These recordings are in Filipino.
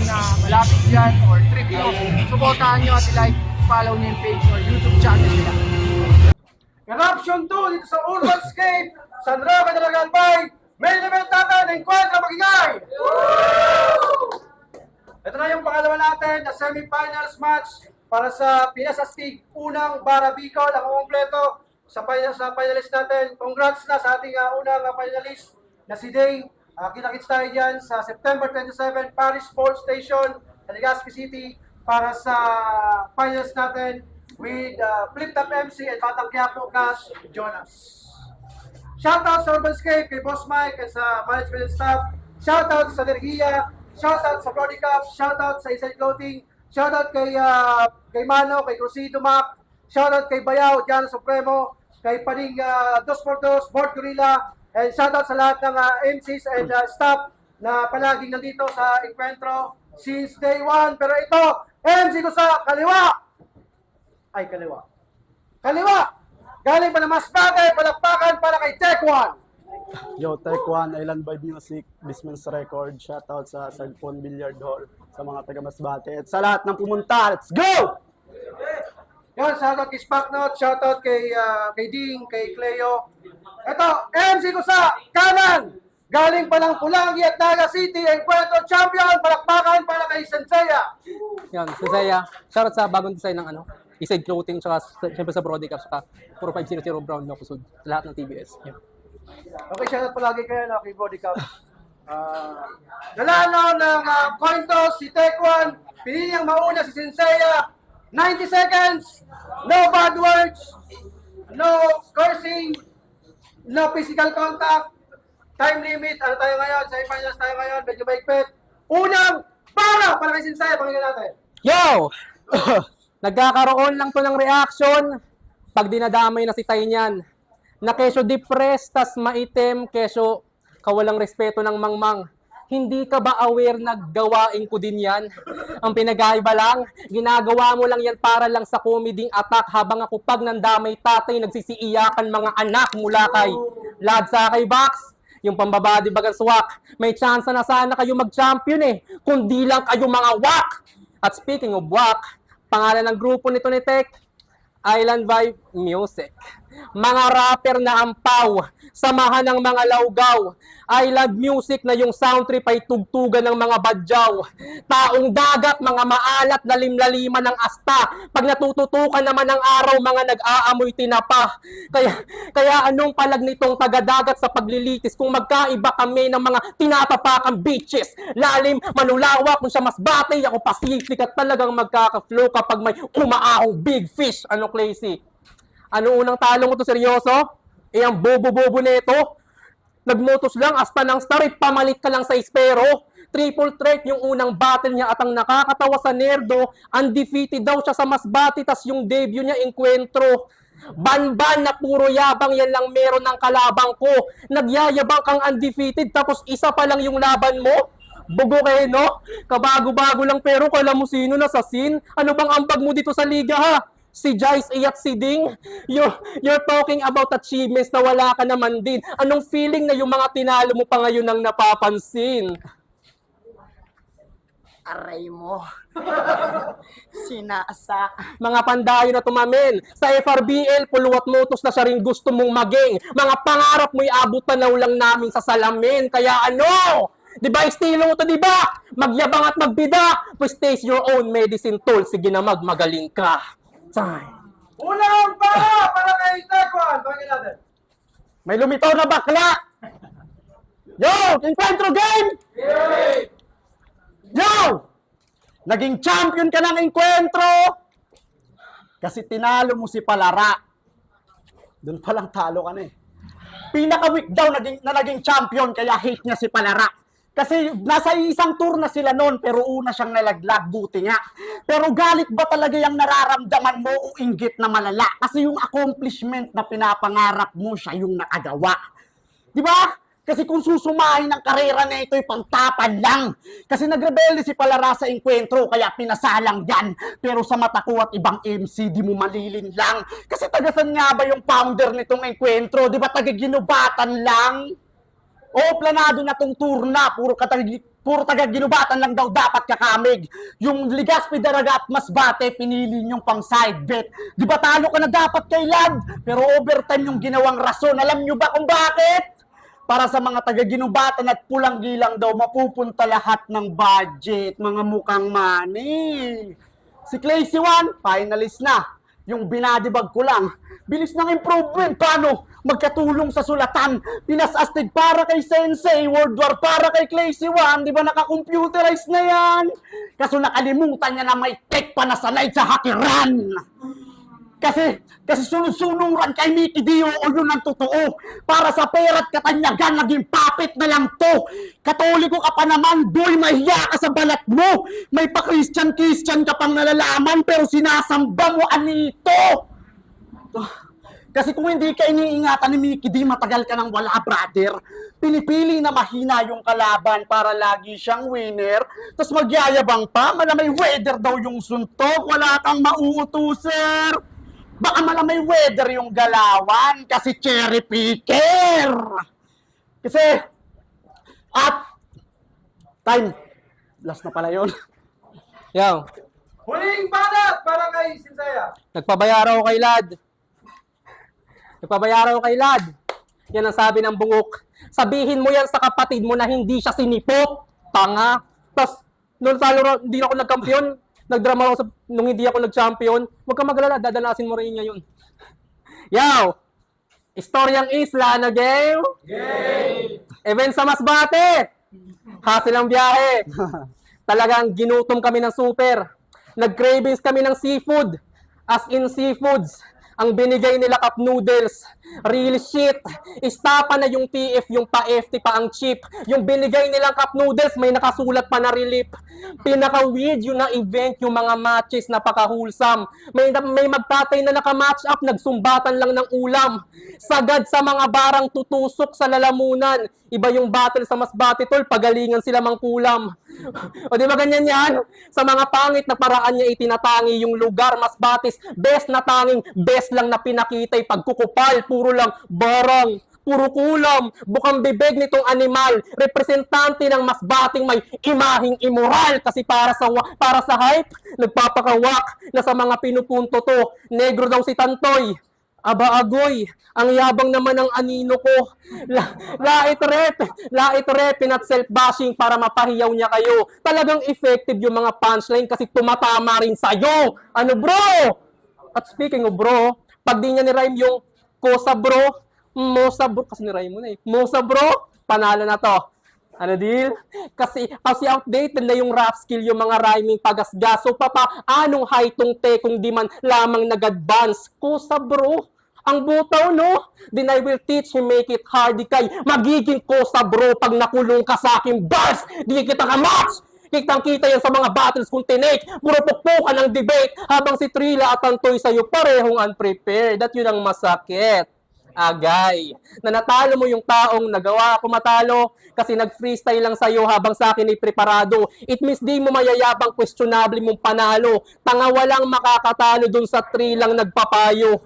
na malapit dyan or trip nyo, supportahan nyo at like, follow nyo yung page or YouTube channel nila. Eruption 2 dito sa Urbanscape, San Roque de la Galvay, main event natin, Encuentro Magingay! Ito na yung pangalawa natin na semi-finals match para sa Pinas Astig, unang Bara Bicol, ang kumpleto sa finalist natin. Congrats na sa ating unang finalist na si Day. Kita-kits tayo dyan sa September 27, Paris Sports Station, Legazpi City para sa finals natin with Flip Top MC and Batang Quiapo Cash Jonas. Shoutout sa Urbanscape, kay Boss Mike at sa management and staff. Shoutout sa Energia. Shoutout sa Brody Cup. Shoutout sa Inside Clothing. Shoutout kay Mano, kay Crucito Mac. Shoutout kay Bayaw, Diana Supremo. Kay Paning 2x2, Board Gorilla. And shoutout sa lahat ng MCs and staff na palaging nandito sa Encuentro since day 1. Pero ito, MC ko sa kaliwa. Ay, kaliwa. Kaliwa! Galing pa na Masbate, palakpakan para kay Tech One. Yo, Tech One, Island by Music, Bisman's Record, shoutout sa Sagpon Billiard Hall, sa mga taga Masbate, at sa lahat ng pumunta, let's go! Yan, shoutout kay Spacnot, shoutout kay Ding, kay Cleo. Ito, MC ko sa kanan, galing pa ng Pulangi at Naga City, Encuentro Champion, palakpakan para kay Senseiya. Yan, Senseiya. Shoutout sa bagong design ng Inside Clothing, tsaka siyempre sa Brody Cup, tsaka 4500 Brown na kusod. Lahat ng TBS. Yan. Okay, shoutout palagi kayo kay Body Cup. Nalano ng coin toss si Tech One, pinili niyang mauna si Senseiya. 90 seconds, no bad words, no cursing, no physical contact, time limit. Ano tayo ngayon? Sa finals tayo ngayon, medyo maigpit. Unang para kay Senseiya, pakinggan natin. Yo! Nagkakaroon lang to ng reaction pag dinadamay na si Tay niyan. Na kesyo depressed, tas maitim, kesyo kawalang respeto ng mangmang. Hindi ka ba aware na gawain ko din yan? Ang pinag-aiba lang, ginagawa mo lang yan para lang sa comedy attack habang ako pag nandamay tatay nagsisiiyakan mga anak mula kay Lad sa kay Box. Yung pambabadi bagang swak, may chance na sana kayo mag-champion kundi lang kayo mga wak. At speaking of wak, pangalan ng grupo nito ni Tech, Island Vibe Music. Mga rapper na ampaw, samahan ng mga laugaw. Island Music na yung sound trip ay tugtugan ng mga badyaw. Taong dagat, mga maalat na limlalima ng asta. Pag natututukan naman ng araw, mga nag-aamoy tinapa. Kaya anong palag nitong taga-dagat sa paglilitis kung magkaiba kami ng mga tinatapakang beaches. Lalim, manulawa, kung siya mas batay, ako Pacific at talagang magkaka-flow kapag may umaahong big fish. Ano, Claycy? Ano unang talo mo to, seryoso? Ang bobo-bobo nito. Nagmotos lang, hasta ng start, pamalit ka lang sa espero. Triple threat yung unang battle niya at ang nakakatawa sa nerdo, undefeated daw siya sa Masbate, tas yung debut niya, Encuentro. Ban-ban na puro yabang, yan lang meron ng kalabang ko. Nagyayabang kang undefeated, tapos isa pa lang yung laban mo? Bugo kayo, no? Kabago-bago lang pero kala mo sino na sa scene? Ano bang ambag mo dito sa liga, ha? Si Jice at si Ding, you're talking about achievements na wala ka naman din. Anong feeling na yung mga tinalo mo pa ngayon ang napapansin? Aray mo. Sinasa. Mga pandayo na tumamin. Sa FRBL, puluwat motos na siya rin gusto mong maging. Mga pangarap mo'y abot tanaw lang namin sa salamin. Kaya ano? Diba, estilo mo to, diba? Magyabang at magbida. Please taste your own medicine tool. Sige na magaling ka. Time. Unang para kay Tech One. Pakinggan natin. May lumitaw na bakla! Yo! Encuentro game! Yo! Naging champion ka ng Encuentro! Kasi tinalo mo si Palara. Doon palang talo ka na Pinaka-weak daw naging champion, kaya hate niya si Palara. Kasi nasa isang tour na sila noon, pero una siyang nalaglag, buti nga. Pero galit ba talaga yung nararamdaman mo o inggit na malala? Kasi yung accomplishment na pinapangarap mo, siya yung nakagawa. Di ba? Kasi kung susumahin ng karera na ito'y pangtapan lang. Kasi nagrebelde si Palara sa Encuentro, kaya pinasalang yan. Pero sa mata ko at ibang MC, di mo malilin lang. Kasi tagasan nga ba yung founder nitong Encuentro? Di ba taga-ginubatan lang? O planado na tong tour na, puro Puro taga-ginubatan lang daw dapat kakamig. Yung Legazpi, Daraga at Masbate, pinili nyong pang side bet. Di ba talo ka na dapat kay Lad? Pero overtime yung ginawang rason. Alam nyo ba kung bakit? Para sa mga taga-ginubatan at pulang gilang daw, mapupunta lahat ng budget, mga mukhang money. Si Claycy 1, finalist na. Yung binadibag ko lang, bilis ng improvement. Paano? Magkatulong sa sulatan. Pinas Astig para kay Sensei, World War para kay Claycy 1. Di ba naka-computerize na yan? Kaso nakalimutan niya na may tech pa na sanay sa hakiran. Kasi sunod-sunuran kay Mickey Dio o yun ang totoo. Para sa pera't katanyagan, naging puppet na lang to. Katoliko ka pa naman, boy, mahiya ka sa balat mo. May pa-Christian ka pang nalalaman, pero sinasamba mo anito. Kasi kung hindi ka iniingatan ni Mickey D, matagal ka nang wala, brother. Pinipili na mahina yung kalaban para lagi siyang winner. Tapos magyayabang pa, malamay weather daw yung suntok. Wala kang mauutuser. Baka malamay weather yung galawan kasi cherry picker. Kasi, time. Last na pala yun. Yo, Huling banat para kay Sinsaya. nagpabayaro kay Lad. Nagpabayaro kay Lad. Yan ang sabi ng bungok. Sabihin mo yan sa kapatid mo na hindi siya sinipot. Tanga. Tapos, nung talo, hindi ako nagkampiyon. Nagdrama ako nung hindi ako nag-champion. Huwag kang magalala, dadanasin mo rin ngayon. Yaw! Istoryang Isla na game. Yay! Event sa Masbate. Hasil ang biyahe. Talagang ginutom kami ng super. Nag-cravings kami ng seafood. As in seafoods. Ang binigay nila cup noodles. Real shit. Istapa na yung TF, yung pa-FT pa ang chip. Yung binigay nilang cup noodles, may nakasulat pa na relief. Pinaka-weird yung na-event, yung mga matches, napaka-wholesome. May magtatay na naka-match up, nagsumbatan lang ng ulam. Sagad sa mga barang tutusok sa lalamunan. Iba yung battle sa Masbate, tol, pagalingan sila mangkulam. O di ba ganyan yan? Sa mga pangit na paraan niya itinatangi yung lugar, Masbates, best na tanging, best lang na pinakita'y pagkukupal, puro lang barang, puro kulam, bukang bibig nitong animal, representante ng Masbating may imahing immoral kasi para sa hype, nagpapakawak na sa mga pinupunto to, negro daw si Tantoy. Aba agoy, ang yabang naman ng anino ko. Lait rep, at self-bashing para mapahiyaw niya kayo. Talagang effective yung mga punchline kasi tumatama rin sa'yo. Ano bro? At speaking of bro, pag di niya ni-rhyme yung kosa bro, mosa bro, kasi ni-rhyme mo na eh. Mosa bro, panalo na to. Ano deal? Kasi outdated na yung rap skill, yung mga rhyming pagasgas. So anong haitong te kung di man lamang nag-advance? Kosa bro, ang butaw no? Then I will teach him, make it hard. Di kay magiging kosa bro pag nakulong ka sa aking bars. Di kita ka-match! Kitang-kita yan sa mga battles kung tinik. Puro pukpukan ng debate. Habang si Trila at Antoy sa'yo parehong unprepared. At yun ang masakit. Agay. Na natalo mo yung taong nagawa ako matalo kasi nag-freestyle lang sa'yo habang sa akin ay preparado. It means di mo mayayabang questionable mong panalo. Tanga walang makakatalo dun sa 3 lang nagpapayo.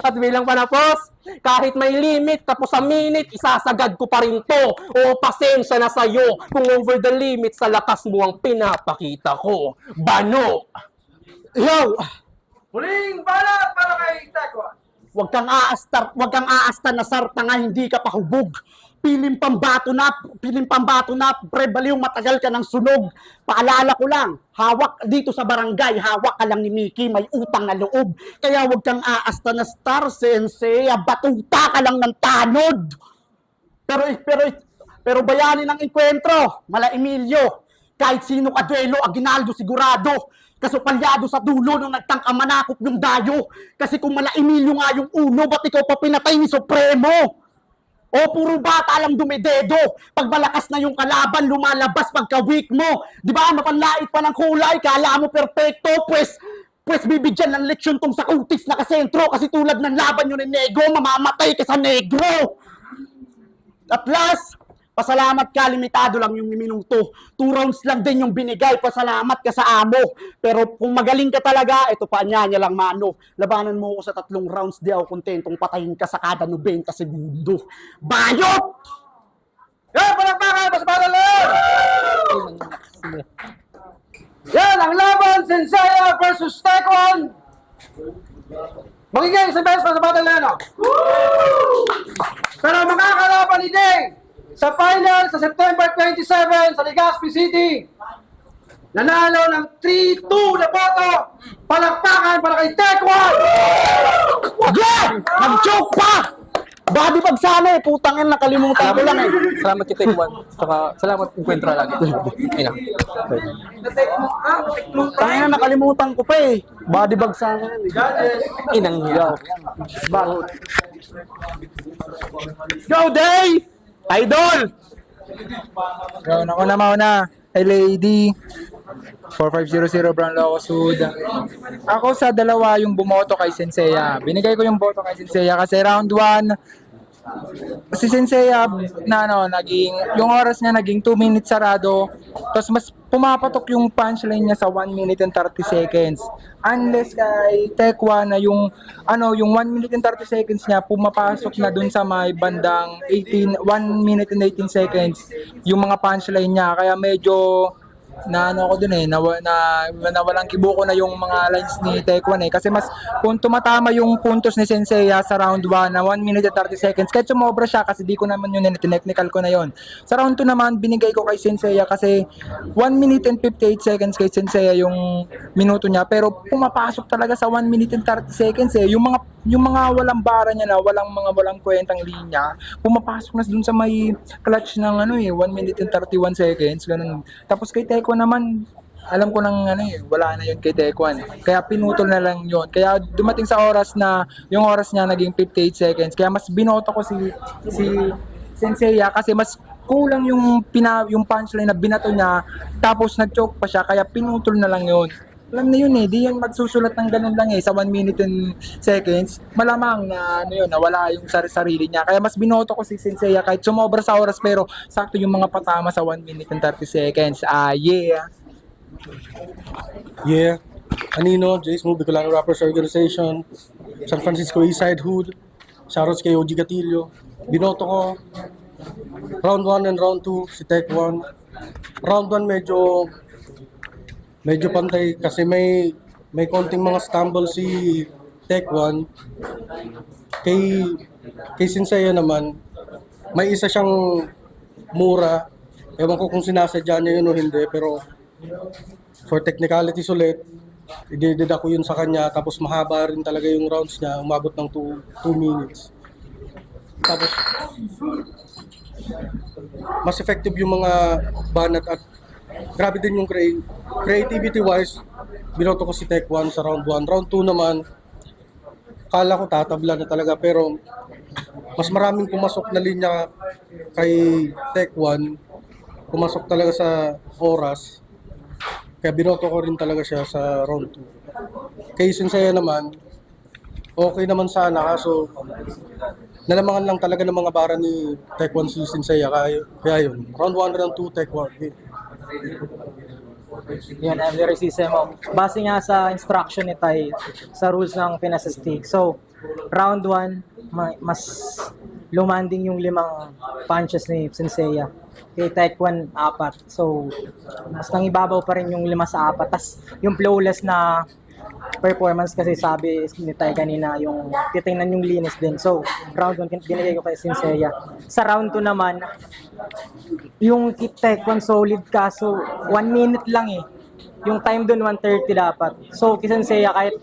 At bilang panapos, kahit may limit, tapos sa minute, isasagad ko pa rin to. O pasensya na sa'yo kung over the limit sa lakas mo ang pinapakita ko. Bano! Yo! Huling banat para kay Tekwa. Wag kang aasta na sarta nga, hindi ka pa hubog. Piling pambato na, pre, baliw, matagal ka ng sunog. Paalala ko lang, hawak dito sa barangay, hawak ka lang ni Mickey, may utang na loob. Kaya wag kang aasta na star, sensei, batuta ka lang ng tanod. Pero bayani ng enkwentro, mala Emilio, kahit sino ka duelo, Aguinaldo sigurado. Kaso palyado sa dulo nung nagtangka manakop yung dayo. Kasi kung mala Emilio nga yung uno, ba't ikaw pa pinatay ni Supremo? O puro bata lang dumidedo. Pag malakas na yung kalaban, lumalabas pagka-weak mo. Di ba? Mapanlait pa ng kulay, kala mo perfecto, pues bibigyan ng leksyon tong sakutis na kasentro. Kasi tulad ng laban nyo ni Negro, mamamatay ka sa Negro. At last, pasalamat ka, limitado lang yung minuto. 2 rounds lang din yung binigay, pasalamat ka sa amo. Pero kung magaling ka talaga, ito pa niya lang mano. Labanan mo ako sa 3 rounds, di ako kontentong patayin ka sa kada 90 segundo. Bayot! Yan, palakpakan, mas madali! Yan, ang laban, Sensaya versus Taekwondo. Magiging sa best sa battle na, no? Pero makakalaban ni Jay sa final sa September 27 sa Legazpi City. Nanalo ng 3-2 na boto. Palakpakan para kay Taekwondo! Yeah! Nag-joke pa! Body bag sana eh. Putang yan, nakalimutan ko lang eh. Salamat kay Tekwan. Saka salamat encuentro lagi. Ayun na. Tangina, nakalimutan ko pa eh. Body bag sana yan eh. Judges, Inang hiyaw. Go, Day! Idol! Yun, ako na mauna. LAD 4500 Brown Locos Hood. Ako sa dalawa yung bumoto kay Senseiya. Binigay ko yung boto kay Senseiya kasi round 1 si Senseiya na naging yung oras niya naging 2 minutes sarado. Tapos mas pumapatok yung punchline niya sa 1 minute and 30 seconds. Unless kay Tekwa na yung yung 1 minute and 30 seconds niya pumapasok na dun sa may bandang 1 minute and 18 seconds yung mga punchline niya. Kaya medyo ako dun eh, nawalang kibuko na yung mga lines ni Taekwondo eh. Kasi mas kung tumatama yung puntos ni Senseiya sa round 1 na 1 minute and 30 seconds, kahit sumobra siya kasi di ko naman yun, technical ko na yun. Sa round 2 naman, binigay ko kay Senseiya kasi 1 minute and 58 seconds kay Senseiya yung minuto niya. Pero pumapasok talaga sa 1 minute and 30 seconds eh. Yung mga walang bara niya na, walang kwentang linya, pumapasok na dun sa may clutch ng 1 minute and 31 seconds, ganun. Tapos kay Taekwondo naman, alam ko nang wala na yun kay Taekwondo. Kaya pinutol na lang yun. Kaya dumating sa oras na, yung oras niya naging 58 seconds. Kaya mas binoto ko si Senseiya kasi mas kulang yung punchline na binato niya, tapos nag-choke pa siya, kaya pinutol na lang yun. Alam na yun eh, di yun magsusulat ng ganun lang eh, sa 1 minute and seconds, malamang na nawala yung sarili niya. Kaya mas binoto ko si Senseiya kahit sumobra sa oras pero sakto yung mga patama sa 1 minute and 30 seconds. Yeah. Yeah, Anino, Jace Mo, Bicolano Rappers Organization, San Francisco Eastside Hood, shoutouts kay OG Gatillo. Binoto ko, round 1 and round 2, si Taekwondo. Round 1 medyo pantay kasi may konting mga stumble si Taekwondo. Kay Senseiya naman, may isa siyang mura. Ewan ko kung sinasadya niya yun o hindi, pero for technicalities ulit, i-dead ako yun sa kanya. Tapos mahaba rin talaga yung rounds niya, umabot ng 2 minutes. Tapos mas effective yung mga banat at grabe din yung creativity wise. Binoto ko si Taekwondo sa round 1. Round 2 naman, kala ko tatabla na talaga pero mas maraming pumasok na linya kay Taekwondo. Pumasok talaga sa oras. Kaya binoto ko rin talaga siya sa round 2. Kay Senseiya naman, okay naman sana kaso nalamangan lang talaga ng mga bara ni Taekwondo si Senseiya. Kaya yun, round 1 round 2 Taekwondo. Yan, I'm very mo. Base nga sa instruction ni Tay sa rules ng Pinas Astig. So, round 1, mas lumanding yung 5 punches ni Senseiya. Kay Taekwondo, 4. So, mas nangibabaw pa rin yung 5 sa 4. Tas yung flawless na performance kasi sabi ni Tay kanina yung titingnan yung linis din. So, round 1 binigay ko kay Senseiya. Sa round 2 naman, yung kay Taekwondo solid kaso 1 minute lang eh. Yung time dun 1:30 dapat. So, kay Senseiya kahit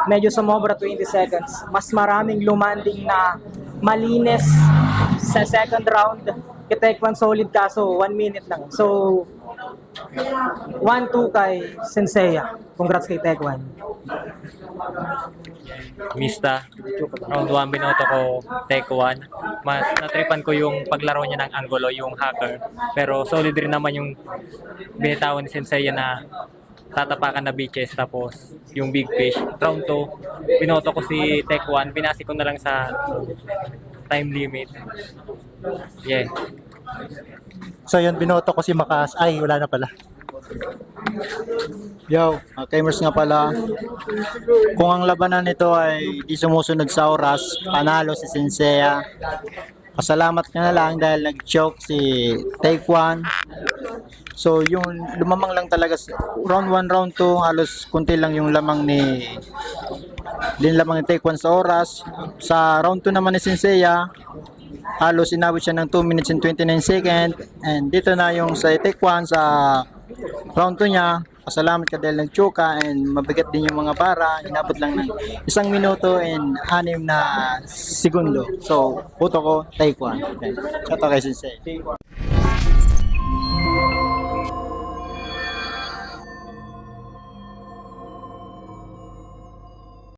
medyo sumobra 20 seconds, mas maraming lumanding na malinis sa second round. Kay Taekwondo solid kaso 1 minute lang. So, 1-2 kay Senseiya. Congrats kay Taekwondo. Mista, round 1 binoto ko Taekwondo. Mas natripan ko yung paglaro niya ng Angulo, yung hacker. Pero solid rin naman yung binitawan ni Senseiya na tatapakan na beaches tapos yung big fish. Round 2, binoto ko si Taekwondo. Binasi ko na lang sa time limit. Yeah. So yun, binoto ko si Makas. Ay, wala na pala. Yo, Kamers nga pala. Kung ang labanan nito ay di sumusunod sa oras, panalo si Senseiya. Pasalamat ka na lang dahil nag-choke si Taekwondo. So, yung lumamang lang talaga round 1, round 2, halos kunti lang yung lamang ni Taekwondo sa oras. Sa round 2 naman ni Senseiya, halos inabot siya ng 2 minutes and 29 seconds. And dito na yung sa Taekwondo sa round 2 niya. Pasalamat ka dahil nag-choke ka and mabigat din yung mga bara. Inabot lang ng 1 minuto and 6 na segundo. So, puto ko, Taekwondo. Okay. Shout out kay Sensei.